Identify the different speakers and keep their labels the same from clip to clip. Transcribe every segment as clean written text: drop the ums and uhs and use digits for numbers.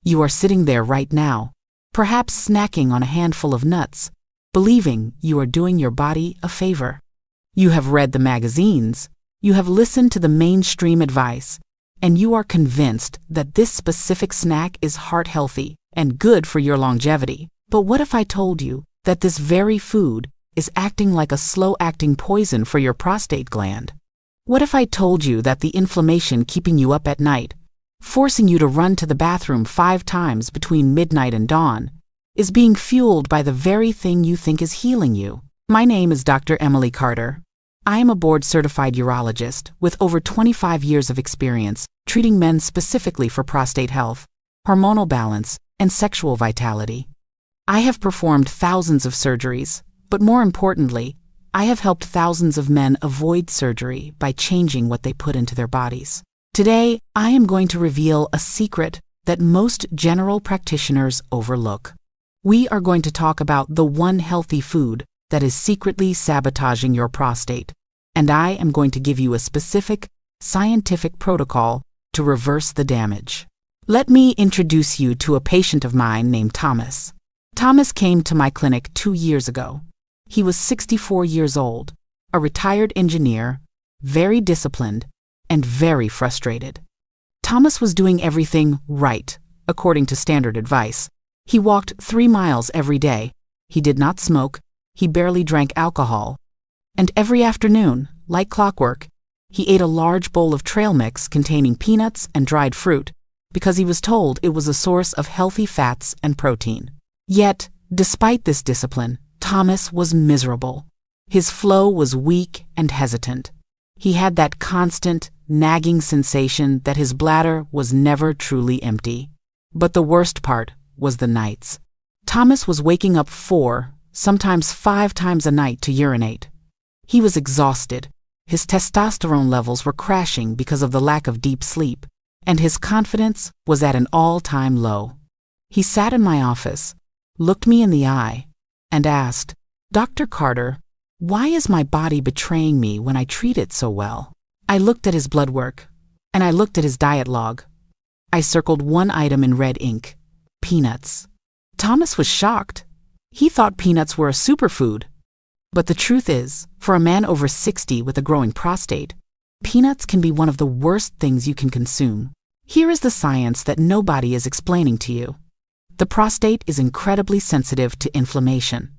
Speaker 1: You are sitting there right now, perhaps snacking on a handful of nuts, believing you are doing your body a favor. You have read the magazines, you have listened to the mainstream advice, and you are convinced that this specific snack is heart-healthy and good for your longevity. But what if I told you that this very food is acting like a slow-acting poison for your prostate gland? What if I told you that the inflammation keeping you up at night, forcing you to run to the bathroom 5 times between midnight and dawn, is being fueled by the very thing you think is healing you? My name is Dr. Emily Carter. I am a board-certified urologist with over 25 years of experience treating men specifically for prostate health, hormonal balance, and sexual vitality. I have performed thousands of surgeries, but more importantly, I have helped thousands of men avoid surgery by changing what they put into their bodies. Today, I am going to reveal a secret that most general practitioners overlook. We are going to talk about the one healthy food that is secretly sabotaging your prostate, and I am going to give you a specific, scientific protocol to reverse the damage. Let me introduce you to a patient of mine named Thomas. Thomas came to my clinic 2 years ago. He was 64 years old, a retired engineer, very disciplined, and very frustrated. Thomas was doing everything right, according to standard advice. He walked 3 miles every day. He did not smoke. He barely drank alcohol. And every afternoon, like clockwork, he ate a large bowl of trail mix containing peanuts and dried fruit because he was told it was a source of healthy fats and protein. Yet, despite this discipline, Thomas was miserable. His flow was weak and hesitant. He had that constant, nagging sensation that his bladder was never truly empty. But the worst part was the nights. Thomas was waking up 4, sometimes 5 times a night to urinate. He was exhausted. His testosterone levels were crashing because of the lack of deep sleep, and his confidence was at an all-time low. He sat in my office, looked me in the eye, and asked, "Dr. Carter, why is my body betraying me when I treat it so well?" I looked at his blood work, and I looked at his diet log. I circled one item in red ink: peanuts. Thomas was shocked. He thought peanuts were a superfood. But the truth is, for a man over 60 with a growing prostate, peanuts can be one of the worst things you can consume. Here is the science that nobody is explaining to you. The prostate is incredibly sensitive to inflammation.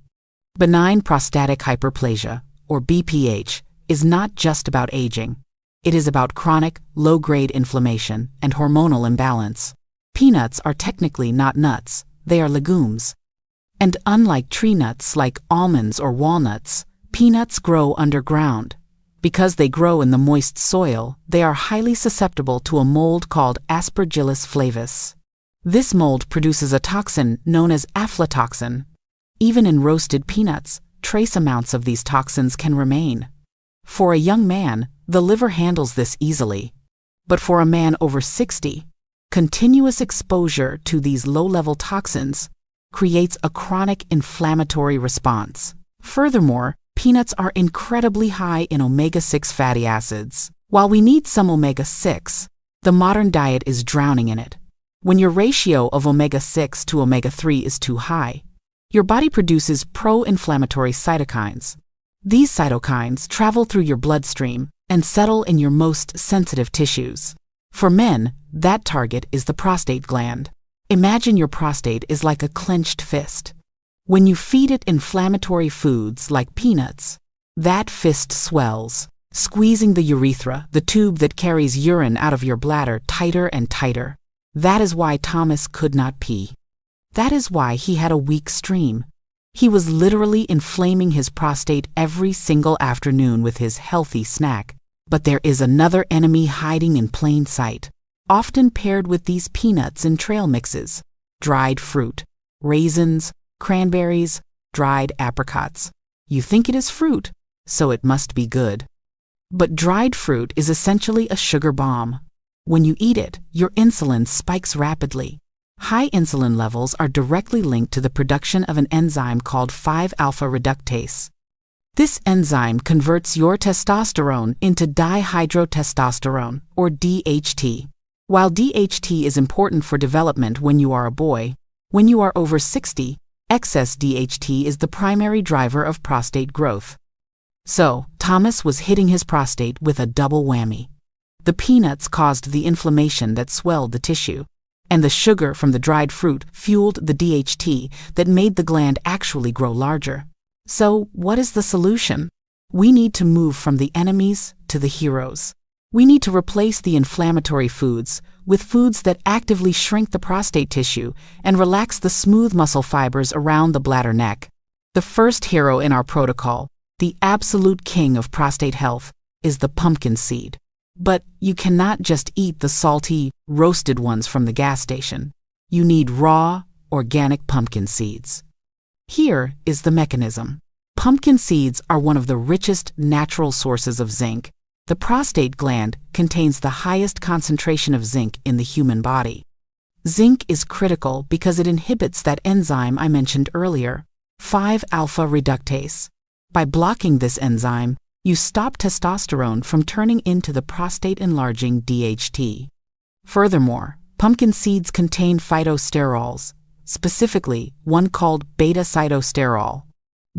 Speaker 1: Benign prostatic hyperplasia, or BPH, is not just about aging. It is about chronic, low-grade inflammation and hormonal imbalance. Peanuts are technically not nuts, they are legumes. And unlike tree nuts like almonds or walnuts, peanuts grow underground. Because they grow in the moist soil, they are highly susceptible to a mold called Aspergillus flavus. This mold produces a toxin known as aflatoxin. Even in roasted peanuts, trace amounts of these toxins can remain. For a young man, the liver handles this easily. But for a man over 60, continuous exposure to these low-level toxins creates a chronic inflammatory response. Furthermore, peanuts are incredibly high in omega-6 fatty acids. While we need some omega-6, the modern diet is drowning in it. When your ratio of omega-6 to omega-3 is too high, your body produces pro-inflammatory cytokines. These cytokines travel through your bloodstream and settle in your most sensitive tissues. For men, that target is the prostate gland. Imagine your prostate is like a clenched fist. When you feed it inflammatory foods like peanuts, that fist swells, squeezing the urethra, the tube that carries urine out of your bladder, tighter and tighter. That is why Thomas could not pee. That is why he had a weak stream. He was literally inflaming his prostate every single afternoon with his healthy snack. But there is another enemy hiding in plain sight, often paired with these peanuts and trail mixes: dried fruit, raisins, cranberries, dried apricots. You think it is fruit, so it must be good. But dried fruit is essentially a sugar bomb. When you eat it, your insulin spikes rapidly. High insulin levels are directly linked to the production of an enzyme called 5-alpha reductase. This enzyme converts your testosterone into dihydrotestosterone, or DHT. While DHT is important for development when you are a boy, when you are over 60, excess DHT is the primary driver of prostate growth. So, Thomas was hitting his prostate with a double whammy. The peanuts caused the inflammation that swelled the tissue, and the sugar from the dried fruit fueled the DHT that made the gland actually grow larger. So, what is the solution? We need to move from the enemies to the heroes. We need to replace the inflammatory foods with foods that actively shrink the prostate tissue and relax the smooth muscle fibers around the bladder neck. The first hero in our protocol, the absolute king of prostate health, is the pumpkin seed. But you cannot just eat the salty, roasted ones from the gas station. You need raw, organic pumpkin seeds. Here is the mechanism. Pumpkin seeds are one of the richest natural sources of zinc. The prostate gland contains the highest concentration of zinc in the human body. Zinc is critical because it inhibits that enzyme I mentioned earlier, 5-alpha reductase. By blocking this enzyme, you stop testosterone from turning into the prostate-enlarging DHT. Furthermore, pumpkin seeds contain phytosterols, specifically one called beta-cytosterol.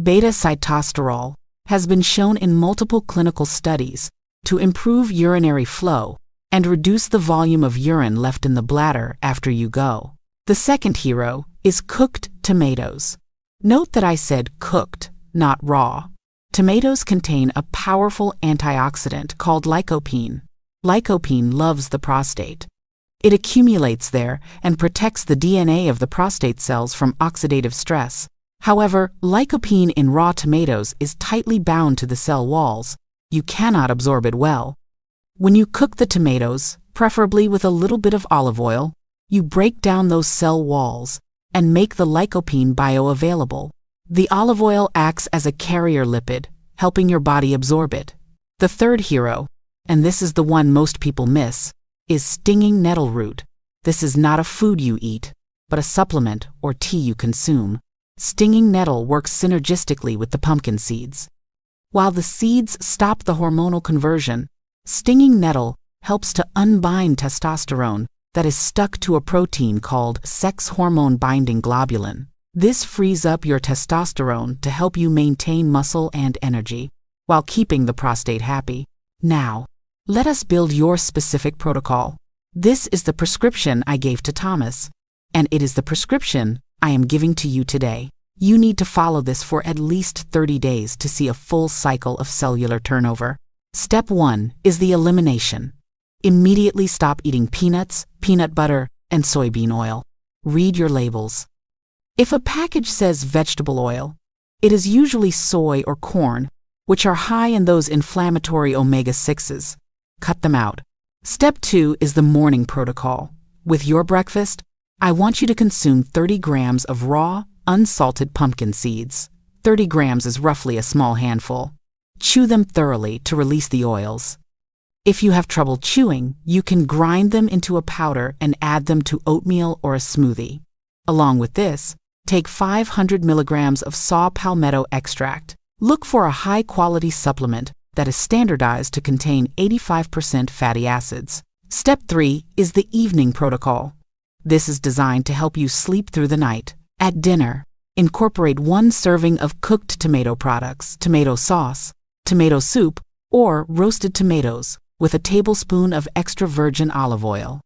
Speaker 1: Beta-cytosterol has been shown in multiple clinical studies to improve urinary flow and reduce the volume of urine left in the bladder after you go. The second hero is cooked tomatoes. Note that I said cooked, not raw. Tomatoes contain a powerful antioxidant called lycopene. Lycopene loves the prostate. It accumulates there and protects the DNA of the prostate cells from oxidative stress. However, lycopene in raw tomatoes is tightly bound to the cell walls. You cannot absorb it well. When you cook the tomatoes, preferably with a little bit of olive oil, you break down those cell walls and make the lycopene bioavailable. The olive oil acts as a carrier lipid, helping your body absorb it. The third hero, and this is the one most people miss, is stinging nettle root. This is not a food you eat, but a supplement or tea you consume. Stinging nettle works synergistically with the pumpkin seeds. While the seeds stop the hormonal conversion, stinging nettle helps to unbind testosterone that is stuck to a protein called sex hormone binding globulin. This frees up your testosterone to help you maintain muscle and energy while keeping the prostate happy. Now, let us build your specific protocol. This is the prescription I gave to Thomas, and it is the prescription I am giving to you today. You need to follow this for at least 30 days to see a full cycle of cellular turnover. Step 1 is the elimination. Immediately stop eating peanuts, peanut butter, and soybean oil. Read your labels. If a package says vegetable oil, it is usually soy or corn, which are high in those inflammatory omega-6s. Cut them out. Step 2 is the morning protocol. With your breakfast, I want you to consume 30 grams of raw, unsalted pumpkin seeds. 30 grams is roughly a small handful. Chew them thoroughly to release the oils. If you have trouble chewing, you can grind them into a powder and add them to oatmeal or a smoothie. Along with this, take 500 milligrams of saw palmetto extract. Look for a high-quality supplement that is standardized to contain 85% fatty acids. Step 3 is the evening protocol. This is designed to help you sleep through the night. At dinner, incorporate 1 serving of cooked tomato products, tomato sauce, tomato soup, or roasted tomatoes with a tablespoon of extra virgin olive oil.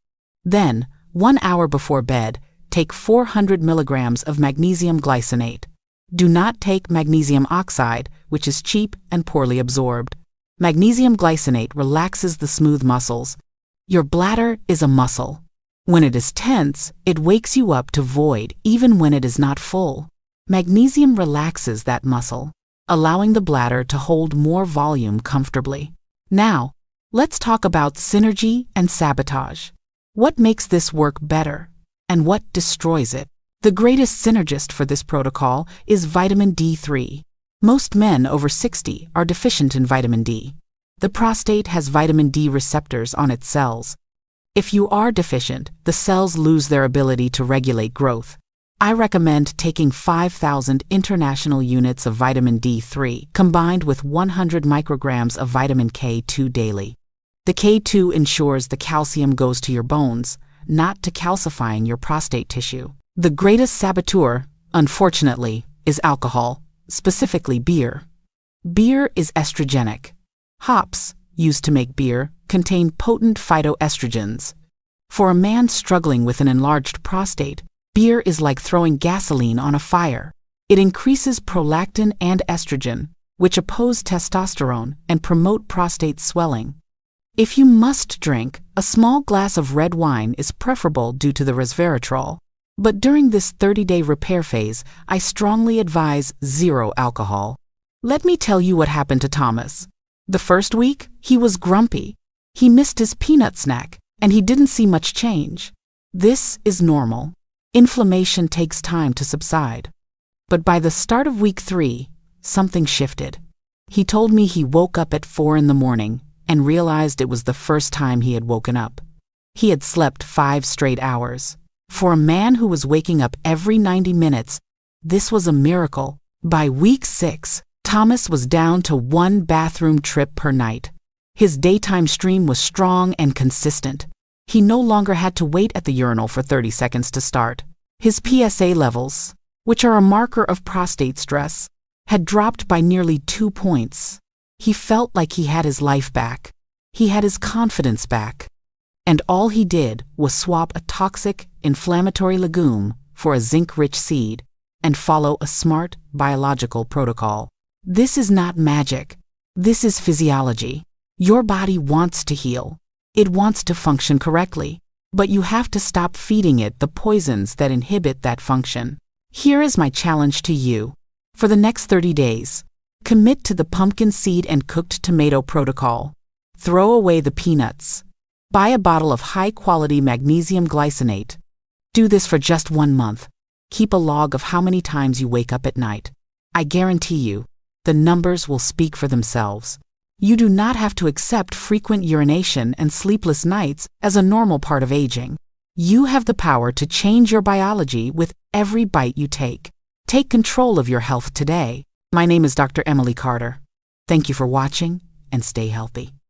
Speaker 1: Then, 1 hour before bed, take 400 milligrams of magnesium glycinate. Do not take magnesium oxide, which is cheap and poorly absorbed. Magnesium glycinate relaxes the smooth muscles. Your bladder is a muscle. When it is tense, it wakes you up to void even when it is not full. Magnesium relaxes that muscle, allowing the bladder to hold more volume comfortably. Now, let's talk about synergy and sabotage. What makes this work better, and what destroys it? The greatest synergist for this protocol is vitamin D3. Most men over 60 are deficient in vitamin D. The prostate has vitamin D receptors on its cells. If you are deficient, the cells lose their ability to regulate growth. I recommend taking 5,000 international units of vitamin D3 combined with 100 micrograms of vitamin K2 daily. The K2 ensures the calcium goes to your bones, not to calcifying your prostate tissue. The greatest saboteur, unfortunately, is alcohol, specifically beer. Beer is estrogenic. Hops, used to make beer, contain potent phytoestrogens. For a man struggling with an enlarged prostate, beer is like throwing gasoline on a fire. It increases prolactin and estrogen, which oppose testosterone and promote prostate swelling. If you must drink, a small glass of red wine is preferable due to the resveratrol. But during this 30-day repair phase, I strongly advise zero alcohol. Let me tell you what happened to Thomas. The first week, he was grumpy. He missed his peanut snack, and he didn't see much change. This is normal. Inflammation takes time to subside. But by the start of week 3, something shifted. He told me he woke up at 4 in the morning and realized it was the first time he had woken up. He had slept 5 straight hours. For a man who was waking up every 90 minutes, this was a miracle. By week 6, Thomas was down to 1 bathroom trip per night. His daytime stream was strong and consistent. He no longer had to wait at the urinal for 30 seconds to start. His PSA levels, which are a marker of prostate stress, had dropped by nearly 2 points. He felt like he had his life back. He had his confidence back. And all he did was swap a toxic, inflammatory legume for a zinc-rich seed and follow a smart, biological protocol. This is not magic. This is physiology. Your body wants to heal. It wants to function correctly. But you have to stop feeding it the poisons that inhibit that function. Here is my challenge to you. For the next 30 days, commit to the pumpkin seed and cooked tomato protocol. Throw away the peanuts. Buy a bottle of high-quality magnesium glycinate. Do this for just 1 month. Keep a log of how many times you wake up at night. I guarantee you, the numbers will speak for themselves. You do not have to accept frequent urination and sleepless nights as a normal part of aging. You have the power to change your biology with every bite you take. Take control of your health today. My name is Dr. Emily Carter. Thank you for watching and stay healthy.